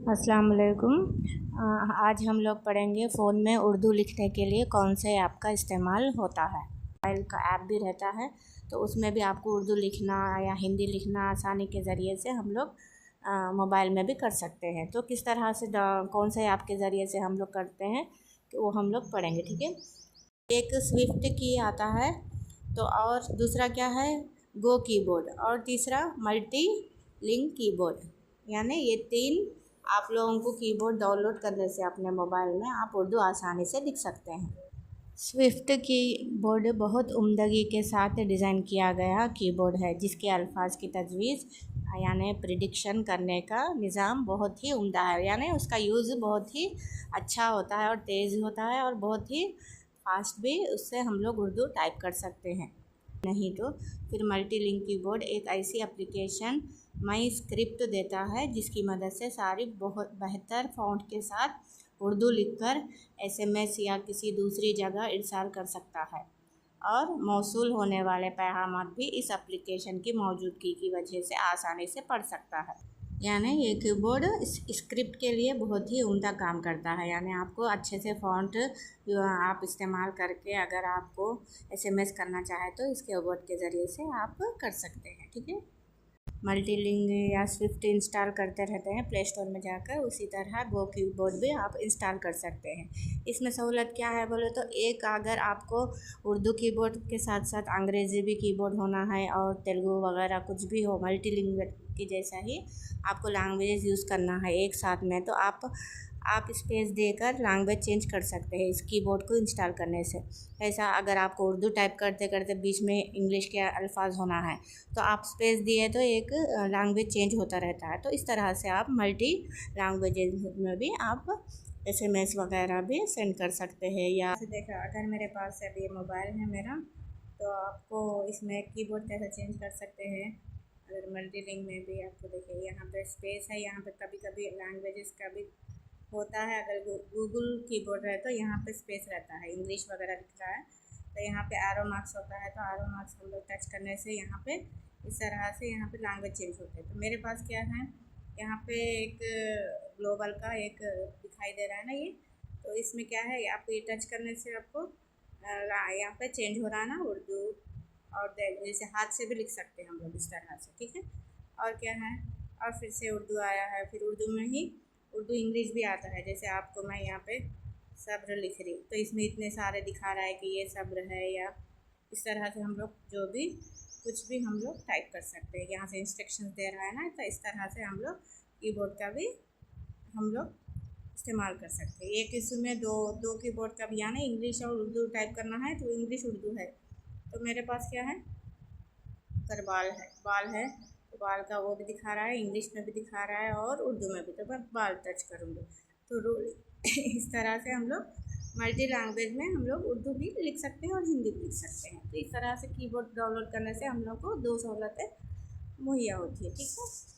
अस्सलाम वालेकुम। आज हम लोग पढ़ेंगे फ़ोन में उर्दू लिखने के लिए कौन से ऐप का इस्तेमाल होता है। मोबाइल का ऐप भी रहता है तो उसमें भी आपको उर्दू लिखना या हिंदी लिखना आसानी के ज़रिए से हम लोग मोबाइल में भी कर सकते हैं। तो किस तरह से कौन से ऐप के ज़रिए से हम लोग करते हैं कि वो हम लोग पढ़ेंगे, ठीक है। एक स्विफ्ट की आता है, तो और दूसरा क्या है गो कीबोर्ड, और तीसरा मल्टी लिंक कीबोर्ड। यानी ये तीन आप लोगों को कीबोर्ड डाउनलोड करने से अपने मोबाइल में आप उर्दू आसानी से लिख सकते हैं। स्विफ्ट कीबोर्ड बहुत उम्दगी के साथ डिज़ाइन किया गया कीबोर्ड है, जिसके अल्फाज की तजवीज़ यानी प्रिडिक्शन करने का निज़ाम बहुत ही उम्दा है। यानी उसका यूज़ बहुत ही अच्छा होता है और तेज़ होता है और बहुत ही फास्ट भी उससे हम लोग उर्दू टाइप कर सकते हैं। नहीं तो फिर मल्टी लिंक कीबोर्ड एक ऐसी एप्लीकेशन माई स्क्रिप्ट देता है जिसकी मदद से सारी बहुत बेहतर फ़ॉन्ट के साथ उर्दू लिखकर एसएमएस या किसी दूसरी जगह इरसाल कर सकता है, और मौसूल होने वाले पैगाम भी इस एप्लीकेशन की मौजूदगी की वजह से आसानी से पढ़ सकता है। यानी ये कीबोर्ड स्क्रिप्ट के लिए बहुत ही उम्दा काम करता है। यानी आपको अच्छे से फ़ॉन्ट आप इस्तेमाल करके अगर आपको एसएमएस करना चाहे तो इस कीबोर्ड के ज़रिए से आप कर सकते हैं, ठीक है। मल्टीलिंक या स्विफ्ट इंस्टॉल करते रहते हैं प्ले स्टोर में जाकर, उसी तरह गो कीबोर्ड भी आप इंस्टॉल कर सकते हैं। इसमें सहूलत क्या है बोले तो एक अगर आपको उर्दू कीबोर्ड के साथ साथ अंग्रेज़ी भी कीबोर्ड होना है और तेलुगु वगैरह कुछ भी हो, मल्टीलिंक की जैसा ही आपको लैंग्वेज यूज़ करना है एक साथ में, तो आप स्पेस देकर लैंग्वेज चेंज कर सकते हैं इस कीबोर्ड को इंस्टॉल करने से। ऐसा अगर आपको उर्दू टाइप करते करते बीच में इंग्लिश के अल्फाज होना है तो आप स्पेस दिए तो एक लैंग्वेज चेंज होता रहता है। तो इस तरह से आप मल्टी लैंग्वेजेस में भी आप एसएमएस वगैरह भी सेंड कर सकते हैं। या देखा अगर मेरे पास अभी मोबाइल है मेरा, तो आपको इसमें कीबोर्ड कैसे चेंज कर सकते हैं। अगर मल्टी लिंक में भी आपको देखिए यहाँ पे स्पेस है, यहाँ पे कभी कभी लैंग्वेजेस का भी होता है। अगर गूगल कीबोर्ड है तो यहाँ पे स्पेस रहता है, इंग्लिश वगैरह लिख रहा है तो यहाँ पे एरो मार्क्स होता है, तो एरो मार्क्स हम लोग टच करने से यहाँ पे इस तरह से यहाँ पे लैंग्वेज चेंज होते हैं। तो मेरे पास क्या है, यहाँ पे एक ग्लोबल का एक दिखाई दे रहा है ना ये, तो इसमें क्या है आपको ये टच करने से आपको यहाँ पे चेंज हो रहा है ना उर्दू, और जैसे हाथ से भी लिख सकते हैं हम लोग इस तरह से, ठीक है। और क्या है, और फिर से उर्दू आया है, फिर उर्दू में ही उर्दू इंग्लिश भी आता है। जैसे आपको मैं यहाँ पे सब्र लिख रही हूँ तो इसमें इतने सारे दिखा रहा है कि ये सब्र है, या इस तरह से हम लोग जो भी कुछ भी हम लोग टाइप कर सकते हैं। यहाँ से इंस्ट्रक्शंस दे रहा है ना, तो इस तरह से हम लोग कीबोर्ड का भी हम लोग इस्तेमाल कर सकते हैं। एक इसमें दो कीबोर्ड का भी, यानी इंग्लिश और उर्दू टाइप करना है तो इंग्लिश उर्दू है। तो मेरे पास क्या है, बाल है तो बाल का वो भी दिखा रहा है, इंग्लिश में भी दिखा रहा है और उर्दू में भी। तो मैं बाल टच करूँगी तो इस तरह से हम लोग मल्टी लैंग्वेज में हम लोग उर्दू भी लिख सकते हैं और हिंदी भी लिख सकते हैं। तो इस तरह से कीबोर्ड डाउनलोड करने से हम लोग को दो सहूलतें मुहैया होती है, ठीक है।